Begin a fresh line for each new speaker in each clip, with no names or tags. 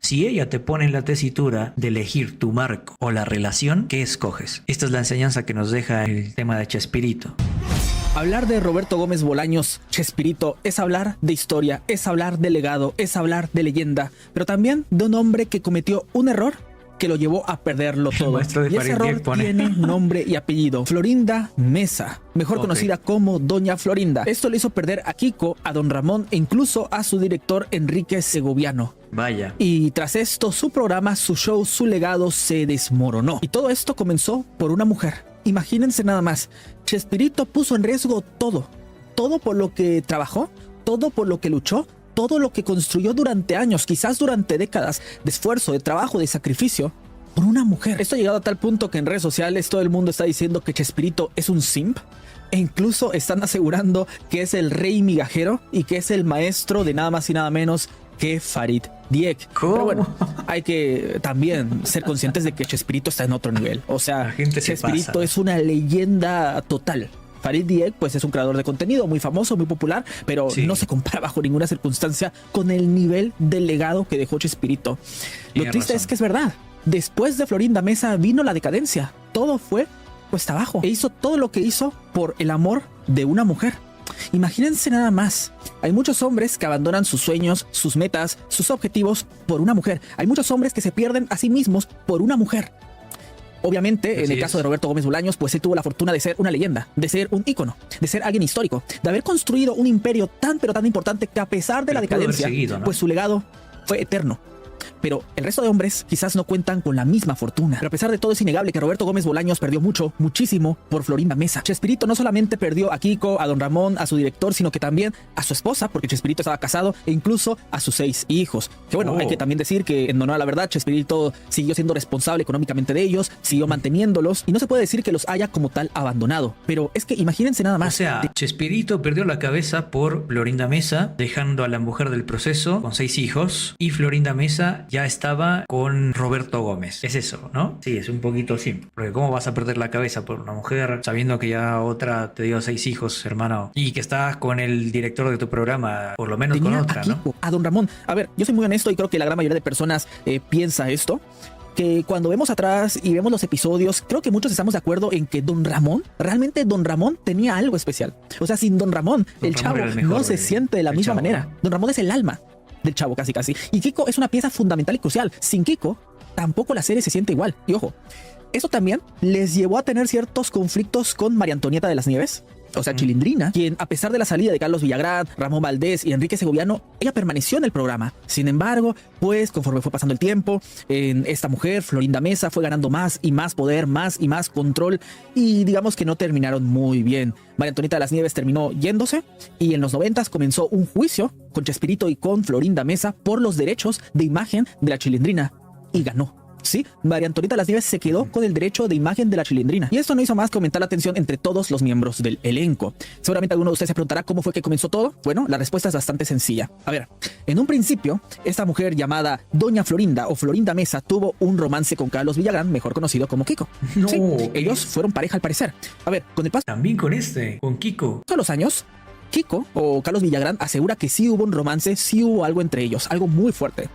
Si ella te pone en la tesitura de elegir tu marco o la relación, ¿qué escoges? Esta es la enseñanza que nos deja el tema de Chespirito.
Hablar de Roberto Gómez Bolaños, Chespirito, es hablar de historia, es hablar de legado, es hablar de leyenda, pero también de un hombre que cometió un error que lo llevó a perderlo todo. Y ese error tiene nombre y apellido: Florinda Mesa, mejor conocida como Doña Florinda. Esto le hizo perder a Kiko, a Don Ramón e incluso a su director Enrique Segoviano.
Vaya.
Y tras esto, su programa, su show, su legado se desmoronó. Y todo esto comenzó por una mujer. Imagínense nada más. Chespirito puso en riesgo todo por lo que trabajó, todo por lo que luchó, todo lo que construyó durante años, quizás durante décadas de esfuerzo, de trabajo, de sacrificio, por una mujer. Esto ha llegado a tal punto que en redes sociales todo el mundo está diciendo que Chespirito es un simp, e incluso están asegurando que es el rey migajero y que es el maestro de nada más y nada menos que Farid Dieck.
¿Cómo?
Pero bueno, hay que también ser conscientes de que Chespirito está en otro nivel. O sea, Chespirito es una leyenda total. Farid Dieck pues es un creador de contenido muy famoso, muy popular, pero no se compara bajo ninguna circunstancia con el nivel de legado que dejó Chespirito. Lo triste es que es verdad. Después de Florinda Mesa vino la decadencia. Todo fue cuesta abajo. E hizo todo lo que hizo por el amor de una mujer. Imagínense nada más. Hay muchos hombres que abandonan sus sueños, sus metas, sus objetivos por una mujer. Hay muchos hombres que se pierden a sí mismos por una mujer. Obviamente, en el caso de Roberto Gómez Bolaños, pues él tuvo la fortuna de ser una leyenda, de ser un ícono, de ser alguien histórico, de haber construido un imperio tan pero tan importante que a pesar de la decadencia, pues su legado fue eterno. Pero el resto de hombres quizás no cuentan con la misma fortuna. Pero a pesar de todo, es innegable que Roberto Gómez Bolaños perdió muchísimo por Florinda Mesa. Chespirito no solamente perdió a Kiko, a Don Ramón, a su director, sino que también a su esposa, porque Chespirito estaba casado, e incluso a sus 6 hijos. Que bueno, hay que también decir que en honor a la verdad, Chespirito siguió siendo responsable económicamente de ellos, siguió manteniéndolos, y no se puede decir que los haya como tal abandonado. Pero es que imagínense nada más.
O sea, Chespirito perdió la cabeza por Florinda Mesa, dejando a la mujer del proceso con 6 hijos, y Florinda Mesa ya estaba con Roberto Gómez. Es eso, ¿no? Sí, es un poquito simple. Porque ¿cómo vas a perder la cabeza por una mujer sabiendo que ya otra te dio 6 hijos, hermano? Y que estás con el director de tu programa, por lo menos con otra, ¿no?
A Don Ramón. A ver, yo soy muy honesto y creo que la gran mayoría de personas piensa esto. Que cuando vemos atrás y vemos los episodios, creo que muchos estamos de acuerdo en que Don Ramón, realmente Don Ramón tenía algo especial. O sea, sin Don Ramón, el chavo no se siente de la misma manera. Don Ramón es el alma del chavo casi. Y Kiko es una pieza fundamental y crucial. Sin Kiko, tampoco la serie se siente igual. Y ojo, eso también les llevó a tener ciertos conflictos con María Antonieta de las Nieves, o sea, Chilindrina, quien a pesar de la salida de Carlos Villagrán, Ramón Valdés y Enrique Segoviano, ella permaneció en el programa. Sin embargo, pues conforme fue pasando el tiempo, esta mujer, Florinda Mesa, fue ganando más y más poder, más y más control, y digamos que no terminaron muy bien. María Antonieta de las Nieves terminó yéndose, y en los 90s comenzó un juicio con Chespirito y con Florinda Mesa por los derechos de imagen de la Chilindrina, y ganó. Sí, María Antonieta de las Nieves se quedó con el derecho de imagen de la Chilindrina. Y esto no hizo más que aumentar la tensión entre todos los miembros del elenco. Seguramente alguno de ustedes se preguntará cómo fue que comenzó todo. Bueno, la respuesta es bastante sencilla. A ver, en un principio, esta mujer llamada Doña Florinda o Florinda Mesa tuvo un romance con Carlos Villagrán, mejor conocido como Kiko.
No,
sí, ellos fueron pareja al parecer. A ver, con el paso
también con Kiko.
de los años, Kiko o Carlos Villagrán asegura que sí hubo un romance, sí hubo algo entre ellos, algo muy fuerte.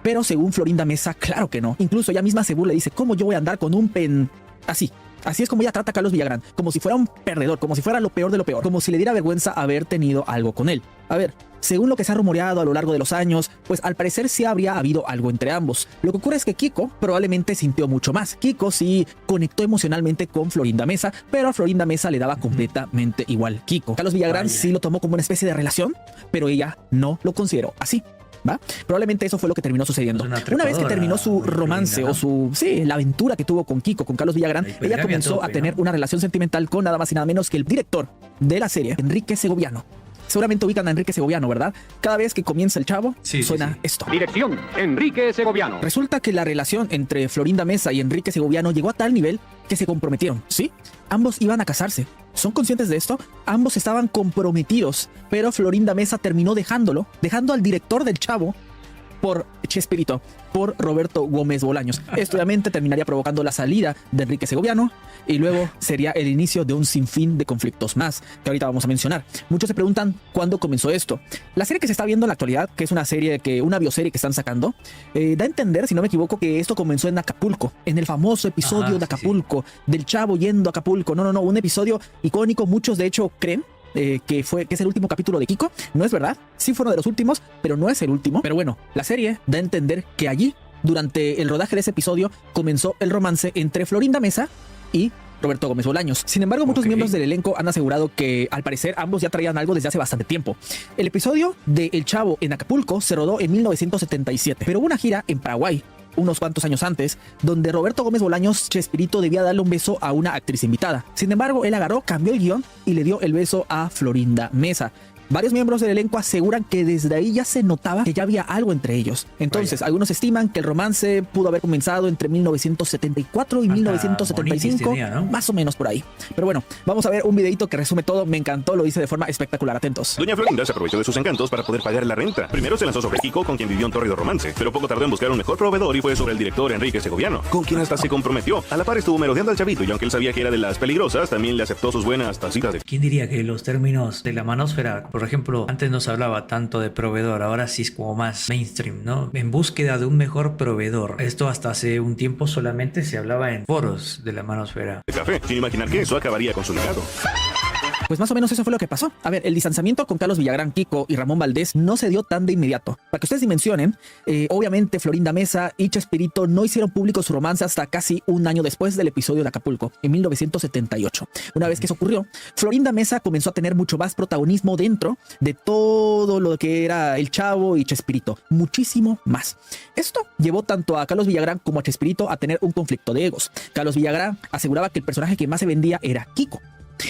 Pero según Florinda Mesa, claro que no. Incluso ella misma se burla y dice, ¿cómo yo voy a andar con un así? Así es como ella trata a Carlos Villagrán, como si fuera un perdedor, como si fuera lo peor de lo peor, como si le diera vergüenza haber tenido algo con él. A ver, según lo que se ha rumoreado a lo largo de los años, pues al parecer sí habría habido algo entre ambos. Lo que ocurre es que Kiko probablemente sintió mucho más. Kiko sí conectó emocionalmente con Florinda Mesa, pero a Florinda Mesa le daba completamente igual Kiko. Carlos Villagrán sí lo tomó como una especie de relación, pero ella no lo consideró así. ¿Va? Probablemente eso fue lo que terminó sucediendo. Una vez que terminó su romance, Florinda, ¿no? o la aventura que tuvo con Kiko, con Carlos Villagrán, ella comenzó a tener una relación sentimental con nada más y nada menos que el director de la serie, Enrique Segoviano. Seguramente ubican a Enrique Segoviano, ¿verdad? Cada vez que comienza el chavo, suena esto.
Dirección, Enrique Segoviano.
Resulta que la relación entre Florinda Mesa y Enrique Segoviano llegó a tal nivel que se comprometieron, ¿sí? Ambos iban a casarse. ¿Son conscientes de esto? Ambos estaban comprometidos, pero Florinda Mesa terminó dejando al director del chavo por Chespirito, por Roberto Gómez Bolaños. Esto obviamente terminaría provocando la salida de Enrique Segoviano y luego sería el inicio de un sinfín de conflictos más que ahorita vamos a mencionar. Muchos se preguntan cuándo comenzó esto. La serie que se está viendo en la actualidad, que es una bioserie que están sacando, da a entender, si no me equivoco, que esto comenzó en Acapulco, en el famoso episodio de Acapulco, del chavo yendo a Acapulco. No, un episodio icónico. Muchos de hecho creen que es el último capítulo de Kiko. No es verdad, sí fue uno de los últimos, pero no es el último. Pero bueno, la serie da a entender que allí, durante el rodaje de ese episodio, comenzó el romance entre Florinda Mesa y Roberto Gómez Bolaños. Sin embargo, muchos miembros del elenco han asegurado que al parecer ambos ya traían algo desde hace bastante tiempo. El episodio de El Chavo en Acapulco se rodó en 1977, pero hubo una gira en Paraguay unos cuantos años antes, donde Roberto Gómez Bolaños, Chespirito, debía darle un beso a una actriz invitada. Sin embargo, él agarró, cambió el guión y le dio el beso a Florinda Mesa. Varios miembros del elenco aseguran que desde ahí ya se notaba que ya había algo entre ellos. Entonces, algunos estiman que el romance pudo haber comenzado entre 1974 y 1975, idea, ¿no? Más o menos por ahí. Pero bueno, vamos a ver un videito que resume todo. Me encantó, lo hice de forma espectacular. Atentos.
Doña Florinda se aprovechó de sus encantos para poder pagar la renta. Primero se lanzó sobre Kiko, con quien vivió un tórrido romance, pero poco tardó en buscar un mejor proveedor y fue sobre el director Enrique Segoviano, con quien hasta se comprometió. A la par estuvo merodeando al chavito y aunque él sabía que era de las peligrosas, también le aceptó sus buenas tacitas de...
¿Quién diría que los términos de la manósfera, por ejemplo, antes no se hablaba tanto de proveedor, ahora sí es como más mainstream, ¿no? En búsqueda de un mejor proveedor. Esto hasta hace un tiempo solamente se hablaba en foros de la manósfera.
De café, sin imaginar que eso acabaría con su legado.
Pues más o menos eso fue lo que pasó. A ver, el distanciamiento con Carlos Villagrán, Kiko y Ramón Valdés no se dio tan de inmediato. Para que ustedes dimensionen, obviamente Florinda Mesa y Chespirito no hicieron público su romance hasta casi un año después del episodio de Acapulco, en 1978. Una vez que eso ocurrió, Florinda Mesa comenzó a tener mucho más protagonismo dentro de todo lo que era El Chavo y Chespirito. Muchísimo más. Esto llevó tanto a Carlos Villagrán como a Chespirito a tener un conflicto de egos. Carlos Villagrán aseguraba que el personaje que más se vendía era Kiko.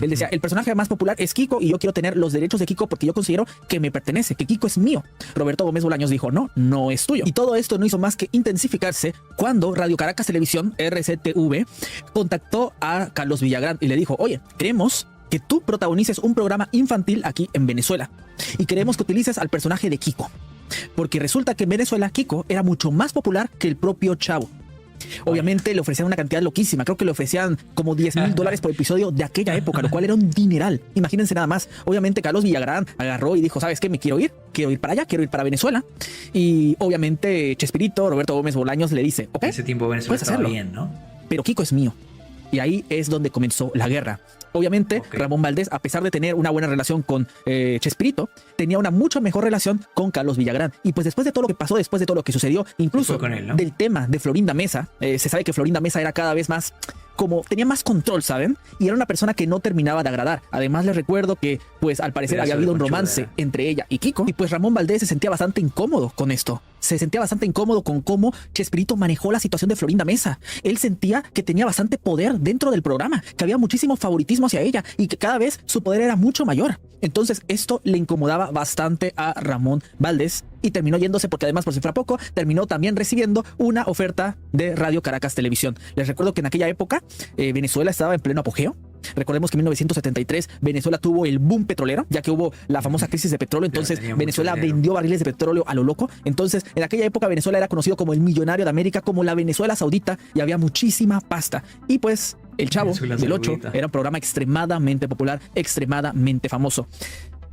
Él decía, el personaje más popular es Kiko y yo quiero tener los derechos de Kiko porque yo considero que me pertenece, que Kiko es mío. Roberto Gómez Bolaños dijo, no es tuyo. Y todo esto no hizo más que intensificarse cuando Radio Caracas Televisión, RCTV, contactó a Carlos Villagrán y le dijo, oye, queremos que tú protagonices un programa infantil aquí en Venezuela y queremos que utilices al personaje de Kiko. Porque resulta que en Venezuela Kiko era mucho más popular que el propio Chavo. Obviamente le ofrecían una cantidad loquísima, creo que le ofrecían como $10,000 por episodio de aquella época, lo cual era un dineral. Imagínense nada más. Obviamente Carlos Villagrán agarró y dijo, ¿sabes qué? Me quiero ir para allá, quiero ir para Venezuela. Y obviamente Chespirito, Roberto Gómez Bolaños le dice, ok,
en ese tiempo Venezuela estaba bien, ¿no?
Pero Kiko es mío. Y ahí es donde comenzó la guerra. Obviamente, Ramón Valdés, a pesar de tener una buena relación con Chespirito, tenía una mucho mejor relación con Carlos Villagrán. Y pues después de todo lo que pasó, después de todo lo que sucedió, incluso con él, ¿no? Del tema de Florinda Mesa, se sabe que Florinda Mesa era cada vez más... tenía más control, ¿saben? Y era una persona que no terminaba de agradar. Además, les recuerdo que, pues, al parecer había habido un romance entre ella y Kiko. Y pues Ramón Valdés se sentía bastante incómodo con esto. Se sentía bastante incómodo con cómo Chespirito manejó la situación de Florinda Mesa. Él sentía que tenía bastante poder dentro del programa, que había muchísimo favoritismo hacia ella y que cada vez su poder era mucho mayor. Entonces, esto le incomodaba bastante a Ramón Valdés y terminó yéndose porque además, por si fuera poco, terminó también recibiendo una oferta de Radio Caracas Televisión. Les recuerdo que en aquella época Venezuela estaba en pleno apogeo. Recordemos que en 1973 Venezuela tuvo el boom petrolero, ya que hubo la famosa crisis de petróleo. Entonces Venezuela vendió barriles de petróleo a lo loco. Entonces en aquella época Venezuela era conocido como el millonario de América, como la Venezuela Saudita, y había muchísima pasta. Y pues El Chavo del 8 era un programa extremadamente popular, extremadamente famoso.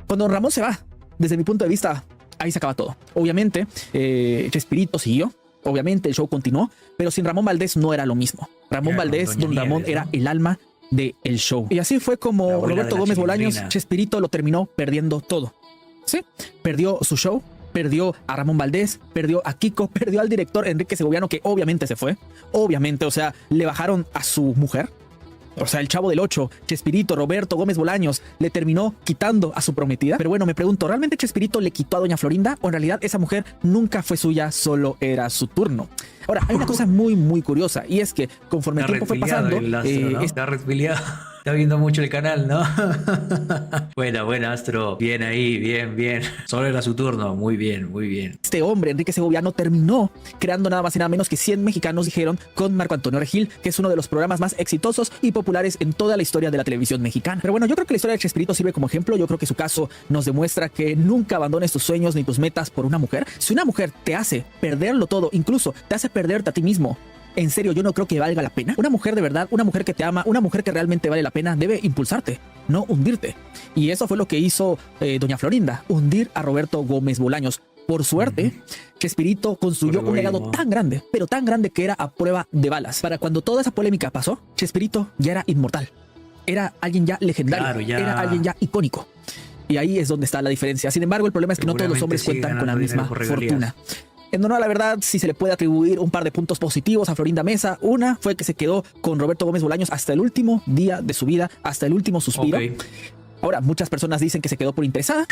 Cuando Ramón se va, desde mi punto de vista, ahí se acaba todo. Obviamente Chespirito siguió. Obviamente el show continuó, pero sin Ramón Valdés no era lo mismo. Ramón Valdés, don Ramón, era el alma del show. Y así fue como Roberto Gómez Bolaños, Chespirito, lo terminó perdiendo todo. Sí, perdió su show, perdió a Ramón Valdés, perdió a Kiko, perdió al director Enrique Segoviano, que obviamente se fue. Obviamente, o sea, le bajaron a su mujer. O sea, el Chavo del 8, Chespirito, Roberto Gómez Bolaños, le terminó quitando a su prometida. Pero bueno, me pregunto, ¿realmente Chespirito le quitó a doña Florinda? ¿O en realidad esa mujer nunca fue suya, solo era su turno? Ahora, hay una cosa muy, muy curiosa, y es que conforme el tiempo fue pasando...
Está resfiliado. Está viendo mucho el canal, ¿no? Buena, Astro. Bien ahí, bien. Solo era su turno. Muy bien.
Este hombre, Enrique Segoviano, terminó creando nada más y nada menos que 100 mexicanos, dijeron, con Marco Antonio Regil, que es uno de los programas más exitosos y populares en toda la historia de la televisión mexicana. Pero bueno, yo creo que la historia de Chespirito sirve como ejemplo. Yo creo que su caso nos demuestra que nunca abandones tus sueños ni tus metas por una mujer. Si una mujer te hace perderlo todo, incluso te hace perderte a ti mismo, en serio, yo no creo que valga la pena. Una mujer de verdad, una mujer que te ama, una mujer que realmente vale la pena, debe impulsarte, no hundirte. Y eso fue lo que hizo doña Florinda, hundir a Roberto Gómez Bolaños. Por suerte, Chespirito construyó un legado tan grande, pero tan grande que era a prueba de balas. Para cuando toda esa polémica pasó, Chespirito ya era inmortal. Era alguien ya legendario, era alguien ya icónico. Y ahí es donde está la diferencia. Sin embargo, el problema es que no todos los hombres cuentan con la misma fortuna. En honor a la verdad, sí se le puede atribuir un par de puntos positivos a Florinda Mesa. Una fue que se quedó con Roberto Gómez Bolaños hasta el último día de su vida, hasta el último suspiro. Ahora, muchas personas dicen que se quedó por interesada.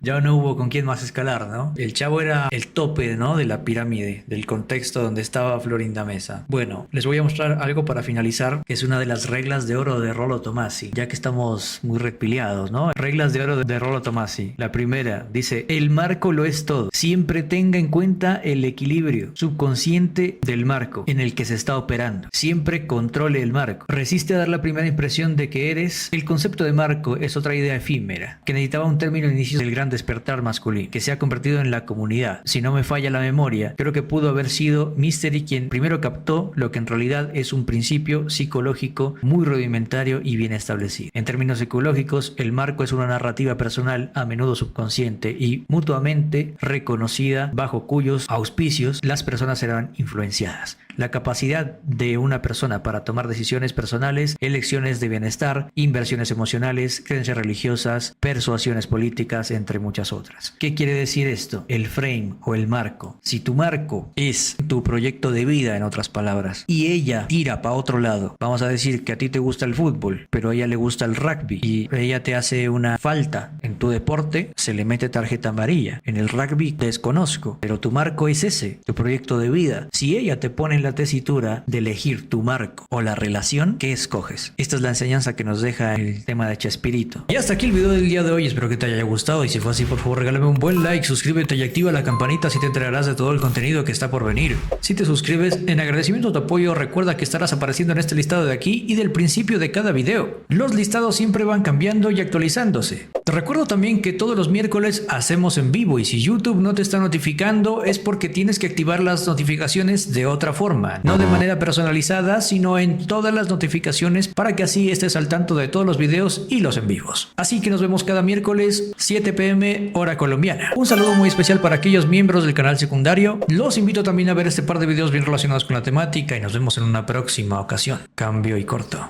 Ya no hubo con quién más escalar, ¿no? El chavo era el tope, ¿no? De la pirámide, del contexto donde estaba Florinda Mesa. Bueno, les voy a mostrar algo para finalizar, que es una de las reglas de oro de Rollo Tomassi, ya que estamos muy reptiliados, ¿no? Reglas de oro de Rollo Tomassi. La primera dice, el marco lo es todo. Siempre tenga en cuenta el equilibrio subconsciente del marco en el que se está operando. Siempre controle el marco. Resiste a dar la primera impresión de que eres. El concepto de marco es otra idea efímera, que necesitaba un término al inicio del gran despertar masculino, que se ha convertido en la comunidad. Si no me falla la memoria, creo que pudo haber sido Mystery quien primero captó lo que en realidad es un principio psicológico muy rudimentario y bien establecido. En términos psicológicos, el marco es una narrativa personal, a menudo subconsciente y mutuamente reconocida, bajo cuyos auspicios las personas serán influenciadas. La capacidad de una persona para tomar decisiones personales, elecciones de bienestar, inversiones emocionales, creencias religiosas, persuasiones políticas, entre muchas otras. ¿Qué quiere decir esto? El frame o el marco. Si tu marco es tu proyecto de vida, en otras palabras, y ella tira para otro lado, vamos a decir que a ti te gusta el fútbol, pero a ella le gusta el rugby, y ella te hace una falta en tu deporte, se le mete tarjeta amarilla. En el rugby desconozco, pero tu marco es ese, tu proyecto de vida. Si ella te pone en la tesitura de elegir tu marco o la relación, ¿qué escoges? Esta es la enseñanza que nos deja el tema de Chespirito. Y hasta aquí el video del día de hoy, espero que te haya gustado y si fue así, por favor regálame un buen like, suscríbete y activa la campanita si te enterarás de todo el contenido que está por venir. Si te suscribes, en agradecimiento a tu apoyo, recuerda que estarás apareciendo en este listado de aquí y del principio de cada video. Los listados siempre van cambiando y actualizándose. Te recuerdo también que todos los miércoles hacemos en vivo y si YouTube no te está notificando es porque tienes que activar las notificaciones de otra forma, no de manera personalizada, sino en todas las notificaciones para que así estés al tanto de todos los videos y los en vivos. Así que nos vemos cada miércoles 7 p.m. hora colombiana. Un saludo muy especial para aquellos miembros del canal secundario. Los invito también a ver este par de videos bien relacionados con la temática y nos vemos en una próxima ocasión. Cambio y corto.